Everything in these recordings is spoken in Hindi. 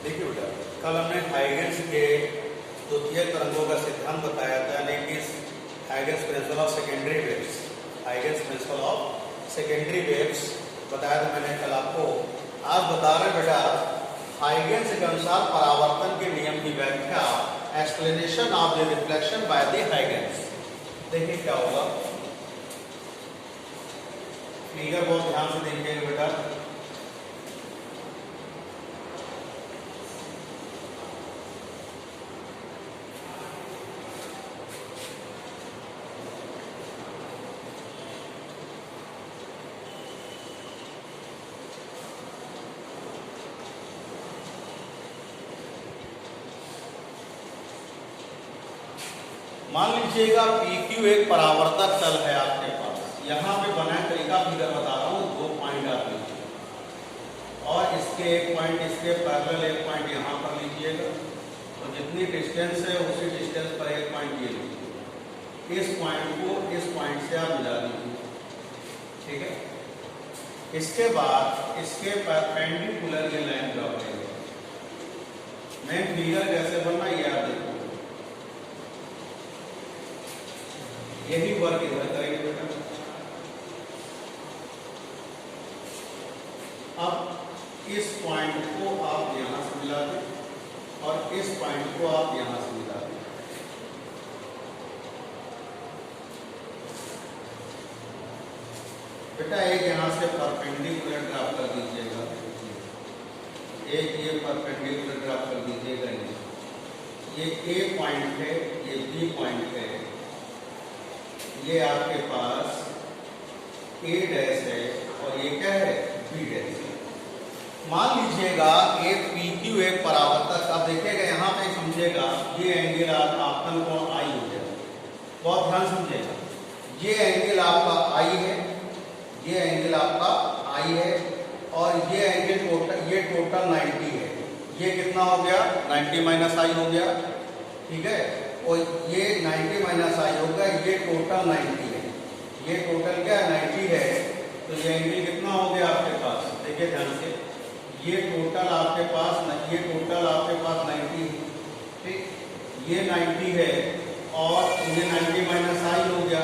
देखिए बेटा, कल हमने हाइगेंस के द्वितीय तरंगों का सिद्धांत बताया था, यानी कि Huygens principle of secondary waves, Huygens principle of secondary waves बताया था मैंने कल आपको। आज बता रहे बेटा, हाइगेंस के अनुसार परावर्तन के नियम की व्याख्या, explanation of the reflection by the Huygens. देखिए क्या होगा, फिगर बहुत ध्यान से देखिएगा बेटा। मान लीजिएगा PQ एक परावर्तक तल है आपके पास। यहाँ पे बनाए तरीका फिगर बता रहा हूँ, 2 पॉइंट आप लीजिए और इसके एक पॉइंट इसके पैरेलल एक पॉइंट यहाँ पर लीजिएगा, तो जितनी डिस्टेंस है उसी डिस्टेंस पर एक पॉइंट ये लीजिए। इस पॉइंट को इस पॉइंट से आप मिला दीजिए, ठीक है। इसके बाद इसके परपेंडिकुलर ये लाइन ड्रॉ करेंगे। मेन फिगर कैसे बनना ये आप देखो, यही वर्क इधर करेंगे बेटा। अब इस पॉइंट को आप यहां से मिला दें और इस पॉइंट को आप यहां से मिला दें। बेटा एक यहां से परपेंडिकुलर ड्रॉप कर दीजिएगा, एक ये परपेंडिकुलर ड्रॉप कर दीजिएगा। ये A पॉइंट है, ये B पॉइंट है, ये आपके पास A डैश है और ये क्या है, B डैश है। मान लीजिएगा ये PQ एक परावर्तक। अब देखिएगा यहाँ पे समझिएगा, ये एंगल आपका कोण I हो गया, बहुत ध्यान समझिएगा। ये एंगल आपका I है, ये एंगल आपका I है और ये एंगल टोटल, ये टोटल 90 है। ये कितना हो गया, 90 माइनस I हो गया, ठीक है। और ये 90 माइनस I होगा, ये टोटल 90 है। ये टोटल क्या है, 90 है। तो ये एंगल कितना हो गया आपके पास, देखिए ध्यान से, ये टोटल आपके पास 90 है, ठीक। ये 90 है और ये 90 माइनस I हो गया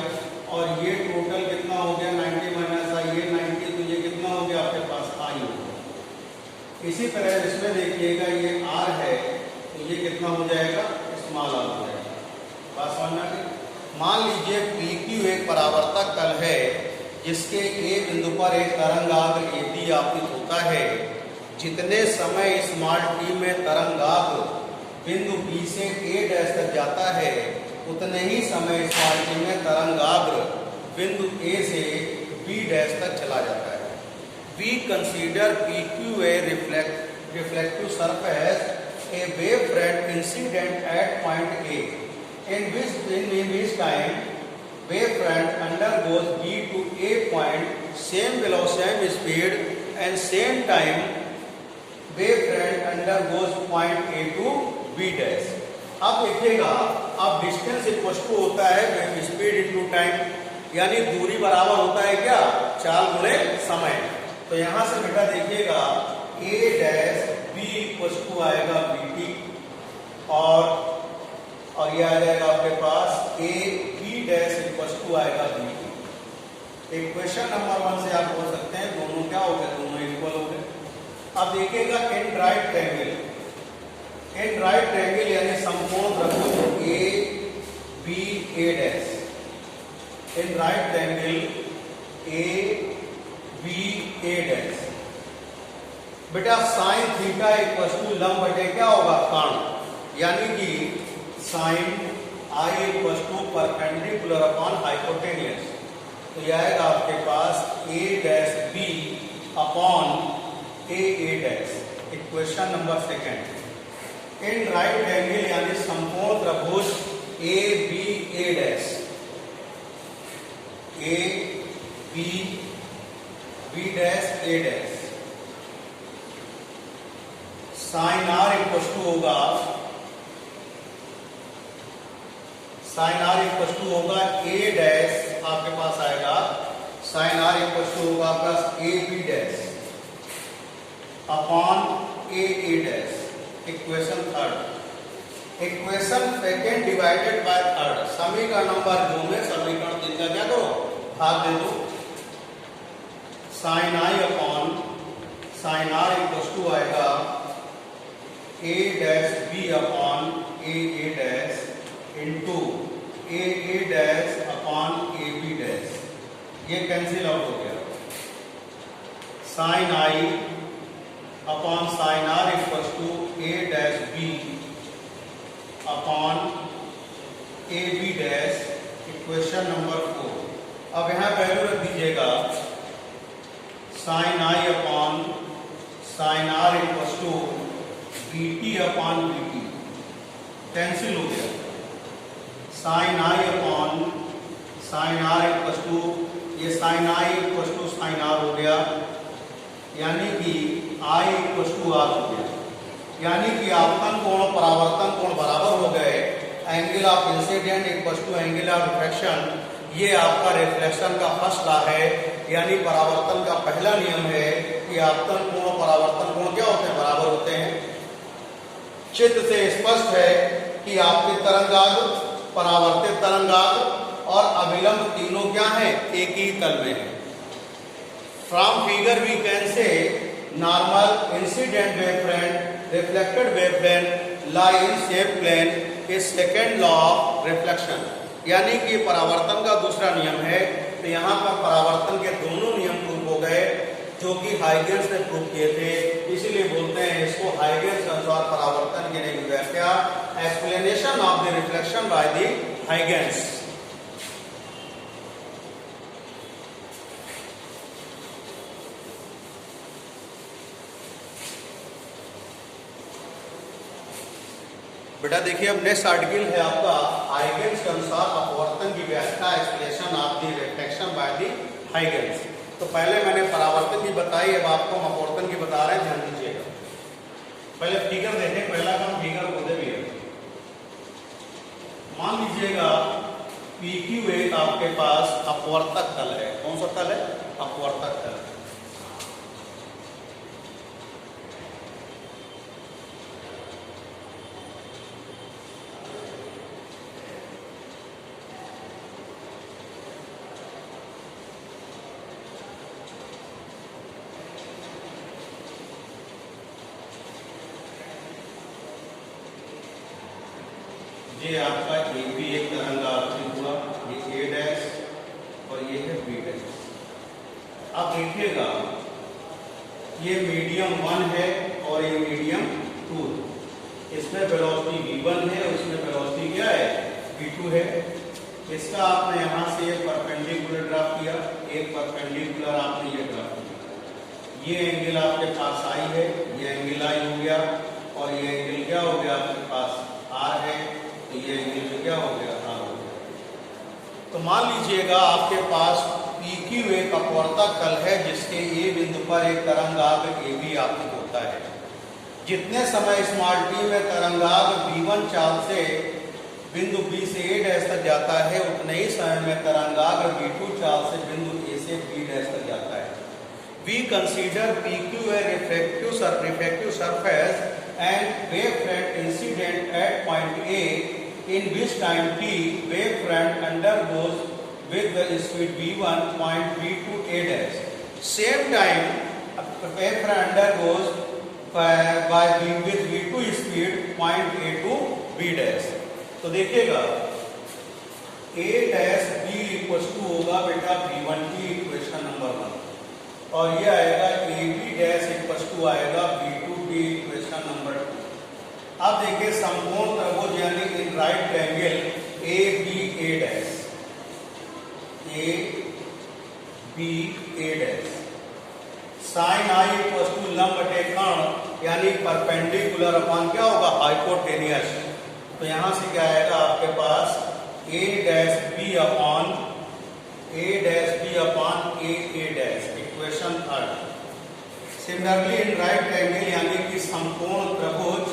और ये टोटल कितना हो गया, 90 माइनस I, ये 90, तो ये कितना हो गया आपके पास, I हो गया। इसी तरह इसमें देखिएगा, ये R है तो ये कितना हो जाएगा, स्मॉल r हो जाएगा। बात समझना ठीक। मान लीजिए PQ एक परावर्तक तल है जिसके A बिंदु पर एक तरंगाग्र AB आपतित होता है। जितने समय स्मॉल t में तरंगाग्र बिंदु B से A डैश तक जाता है, उतने ही समय स्मॉल t में तरंगाग्र बिंदु A से B डैश तक चला जाता है। We consider PQ a reflective surface, a wavefront incident at point A, in which time wavefront undergoes B to A point, same velocity, same speed, and same time wavefront undergoes point A to B dash। अब देखिएगा, अब डिस्टेंस इक्वल टू होता है स्पीड इनटू टाइम, यानी दूरी बराबर होता है क्या, चाल गुणे समय। तो यहां से बेटा देखिएगा, A dash B equal to आएगा BT और ये आ जाएगा आपके पास A B dash equal to आएगा BT। इक्वेशन नंबर 1 से आप बोल सकते हैं दोनों क्या हो गए, दोनों इक्वल हो गए। अब देखिएगा in right triangle, in right triangle यानी समकोण त्रिभुज A B A dash, in right triangle A B A dash. बेटा साइन थीटा इक्वल टू लंब बटे क्या होगा, कर्ण, यानी कि sine I equal to perpendicular upon hypotenuse. तो यह आएगा आपके पास A dash B upon A dash. Equation number 2, in right angle यानी समकोण त्रिभुज A B A dash, A B B dash A dash. Sine R equal to होगा, साइन R इक्वल टू होगा A डैश, आपके पास आएगा साइन R इक्वल टू होगा plus A B dash upon A A dash. Equation third, equation second divided by third, समीकरण नंबर 2 में समीकरण 3 का क्या करो, भाग दे दो। Sine I upon sine R equal to आएगा A dash B upon A dash into A dash upon A B dash, ये कैंसिल आउट हो गया। Sine I upon sine R equal to A dash B upon A B dash, equation number 4। अब यहां वैल्यू रख दीजिएगा, sine I upon sine R equal to B T upon B T, cancel हो गया। Sine I upon sine R equal to, ये sine I equal to sine R हो गया, यानी कि आई इक्वल टू आर हो गया, यानी कि आपतन कोण और परावर्तन कोण बराबर हो गए। Angle of incident equal to angle of reflection, ये आपका रिफ्लेक्शन का फर्स्ट लॉ है, यानी परावर्तन का पहला नियम है कि आपतन कोण और परावर्तन कोण क्या होते हैं, बराबर होते हैं। चित्र से स्पष्ट है कि आपके तरंगाग्र, परावर्तित तरंगाग्र और अभिलंब तीनों क्या हैं, एक ही तल में है। From figure we can say normal incident wavefront reflected wavefront lie in same plane is second law of reflection, यानी कि परावर्तन का दूसरा नियम है। तो यहाँ पर परावर्तन के दोनों नियम प्रूव हो गए जो कि हाइगेंस ने प्रूव किए थे, इसीलिए बोलते हैं इसको हाइगेंस अनुसार परावर्तन की नई व्याख्या, explanation of the reflection by the Huygens. बेटा देखिए, अब नेक्स्ट आर्टिकल है आपका हाइगेंस के अनुसार अपवर्तन की व्याख्या, explanation of the reflection by the Huygens. तो पहले मैंने परावर्तन की बताई, अब आपको हम अपवर्तन की बता रहे हैं, ध्यान दीजिएगा। पहले फिगर देखें, पहला काम फिगर को दे भी है। मान लीजिएगा PQ एक आपके पास अपवर्तक तल है, कौन सा तल है, अपवर्तक तल। ये आपका ए बी एक तरंगाग्र हुआ, ये ए डैश और ये है बी डैश। अब देखिएगा, ये मीडियम 1 है और ये मीडियम 2 है। इसमें वेलोसिटी v1 है और इसमें वेलोसिटी क्या है, v2 है। इसका आपने यहाँ से एक परपेंडिकुलर ड्रा किया, एक परपेंडिकुलर आपने ये ड्रा किया। ये एंगल आपके पास आई है, ये एंगल आई हो गया और ये एंगल क्या हो गया, आपके पास आर है, तो ये एंगल क्या हो गया, आर हो गया। तो मान लीजिएगा आपके पास PQ एक अपवर्तक तल है जिसके ए बिंदु पर एक तरंगाग्र AB आपतित होता है। जितने समय स्मॉल t में तरंगाग्र V1 चाल से बिंदु B से A डैश तक जाता है, उतने ही समय में तरंगाग्र V2 चाल से बिंदु A से B डैश तक जाता है। We consider PQ a refractive surface and wavefront incident at point A, in which time t wavefront undergoes with the speed v1 point B to A dash. Same time wavefront undergoes with v2 speed point A to B dash. तो देखिएगा A dash B equal to होगा बेटा v1 की इक्वेशन नंबर 1 और ये आएगा AB डैश इक्वल टू आएगा v2 की इक्वेशन नंबर 2। अब देखिए समकोण त्रिभुज यानी in right triangle ABA dash, ABA dash, sine I equal to लंब बटे कोण यानी परपेंडिकुलर अपॉन क्या होगा, हाइपोटेनियस। तो यहां से क्या आएगा आपके पास A dash B upon A dash B upon A dash, equation 3। Similarly in right triangle यानी कि समकोण त्रिभुज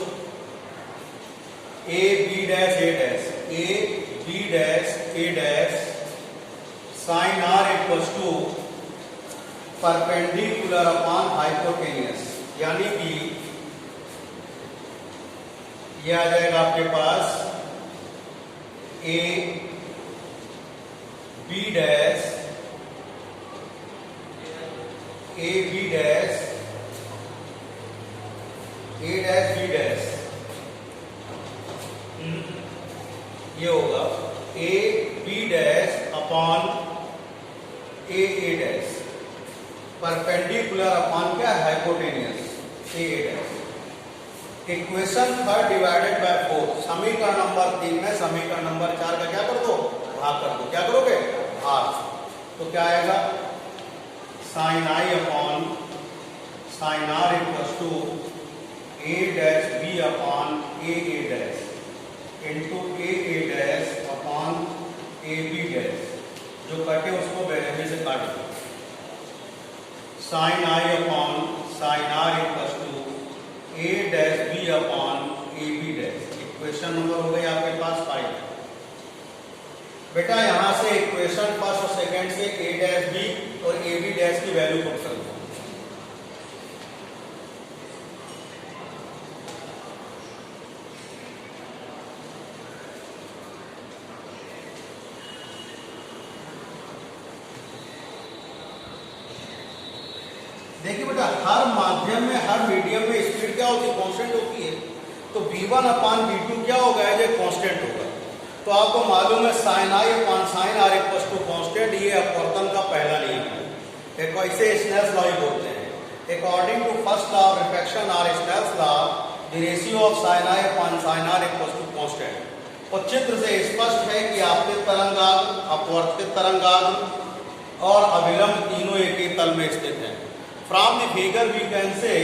AB dash A dash, AB dash A dash, sine R equal to perpendicular upon hypotenuse, यानी कि ये आ जाएगा आपके पास A B dash A B dash A dash B dash, ये होगा A B dash upon A dash, perpendicular upon क्या है, hypotenuse A dash. Equation third divided by 4, समीकरण नंबर 3 में समीकरण नंबर 4 का क्या कर दो, भाग कर दो। क्या करोगे, भाग। तो क्या आएगा, sine I upon sine R equal to A dash B upon A dash into A dash upon A B dash, जो कटे उसको बेरहमी से काट दो। Sine I upon sine R equal to A dash B upon A B dash. Equation number हो गई आपके पास 5। बेटा यहां से इक्वेशन फर्स्ट और सेकंड से ए डैश बी और ए बी डैश की वैल्यू पुट कर दो। देखिए बेटा, हर माध्यम में हर मीडियम में स्पीड क्या होती है, कांस्टेंट होती है। तो v1 अपान v2 क्या होगा, ये कांस्टेंट होगा। तो आपको मालूम है sine I upon sine R equal to constant, ये अपवर्तन का पहला नियम है। एक इसे स्नेल्स लॉ बोलते हैं। According to first law of reflection और Snell's law, the ratio of sine I upon sine R equal to constant. और चित्र से स्पष्ट है कि आपतित तरंगाग्र, अपवर्तित तरंगाग्र और अविलंब तीनों एक ही तल में स्थित हैं। From the figure we can say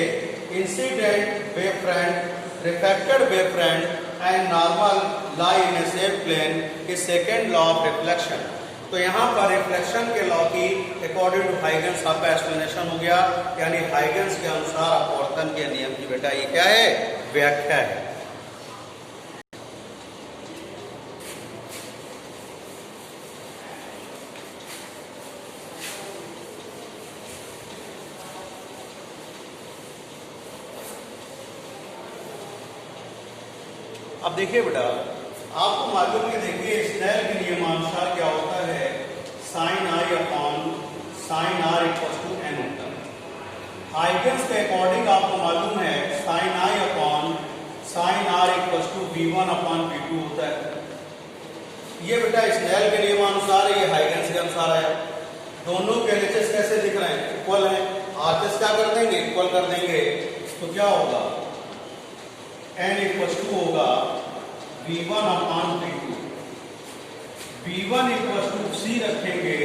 incident wavefront, reflected wavefront and normal lie in a same plane is second law of reflection। तो यहाँ पर रिफ्लेक्शन के लॉ की अकॉर्डिंग टू हाइगन्स आपका एक्सप्लेनेशन हो गया, यानी हाइगन्स के अनुसार अपवर्तन के नियम की बेटा ये क्या है, व्याख्या है। अब देखिए बेटा, आपको मालूम है, देखिए स्नेल के नियमानुसार क्या होता है, sine I upon sine R equal to N होता है। हाइगन्स के अकॉर्डिंग आपको मालूम है sine I upon sine R equal to v1 upon v2 होता है। ये बेटा स्नेल के नियमानुसार है, ये हाइगन्स के अनुसार है। दोनों के एलएचएस कैसे दिख रहे हैं, इक्वल है। आरएचएस क्या कर देंगे, इक्वल कर देंगे। तो क्या होगा, n इक्वल टू होगा v1 upon v2। v1 equal to c रखेंगे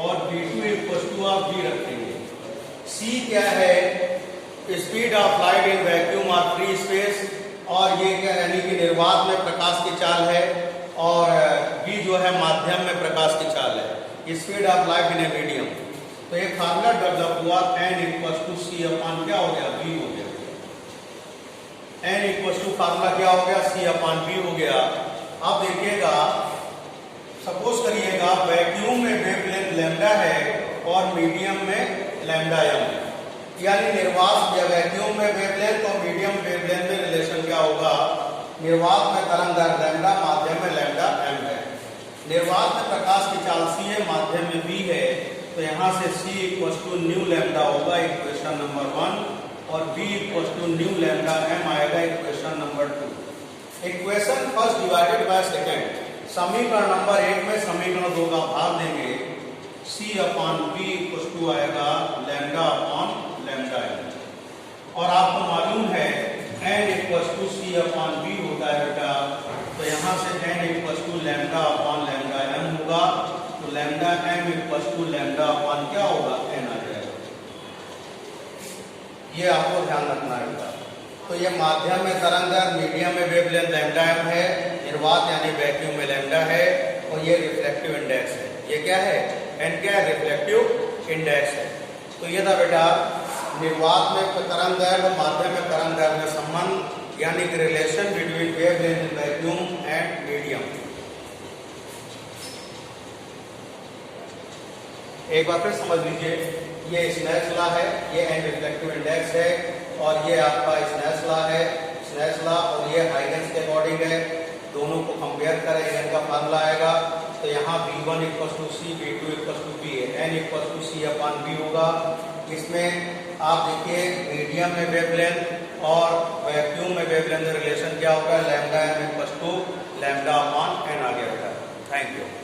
और v2 इक्वल टू आप v रखेंगे। c क्या है, speed of light in vacuum और फ्री स्पेस, और ये क्या यानी कि निर्वात में प्रकाश की चाल है, और v जो है माध्यम में प्रकाश की चाल है, speed of light in a medium. तो ये फार्मूला डेवलप हुआ, n equal to c upon क्या हो गया, v हो गया। n इक्वल टू फार्मूला क्या हो गया, c अपॉन v हो गया। अब देखिएगा, सपोज करिएगा वैक्यूम में वेवलेंथ लैम्डा है और मीडियम में लैम्डा m है, यानी निर्वात या वैक्यूम में वेवलेंथ और मीडियम वेवलेंथ में रिलेशन क्या होगा, निर्वात में तरंगदैर्घ्य लैम्डा, माध्यम में लैम्डा m है। निर्वात में प्रकाश की चाल c है, माध्यम में v है। तो यहाँ से c equal to nu lambda होगा, इक्वेशन नंबर 1, और b equal to nu lambda m आएगा, equation number 2। Equation first divided by second, समीकरण नंबर 1 में समीकरण 2 का भाग देंगे, c upon b equal to आएगा लैम्डा अपॉन लैम्डा m। और आपको मालूम है n equal to c upon b होता है बेटा। तो यहाँ से n equal to lambda upon lambda m होगा। तो lambda m equal to lambda upon क्या होगा, n आ जाएगा। ये आपको ध्यान रखना है बेटा। तो ये माध्यम में तरंगदैर्घ्य, मीडियम में वेवलेंथ लैम्डा m है, निर्वात यानी वैक्यूम में लैम्डा है, और ये रिफ्लेक्टिव इंडेक्स है। ये क्या है, n क्या है, रिफ्लेक्टिव इंडेक्स है। तो ये था बेटा निर्वात में तरंगदैर्घ्य, माध्यम में तरंगदैर्घ्य में संबंध, यानी कि relation between wavelength in vacuum and medium. एक बार फिर समझ लीजिए, ये स्नेल्स लॉ है, ये n रिफ्लेक्टिव इंडेक्स है, और ये आपका स्नेल्स लॉ है। स्नेल्स लॉ और ये हाइगन्स के अकॉर्डिंग है, दोनों को कंपेयर करें, इनका फार्मूला आएगा तो यहाँ V1 = C, V2 = B है, N = C/B होगा। इसमें आप देखिए मीडियम में वेवलेंथ और वैक्यूम में वेवलेंथ रिलेशन क्या होगा, λm = λ/n आ गया बेटा। Thank you.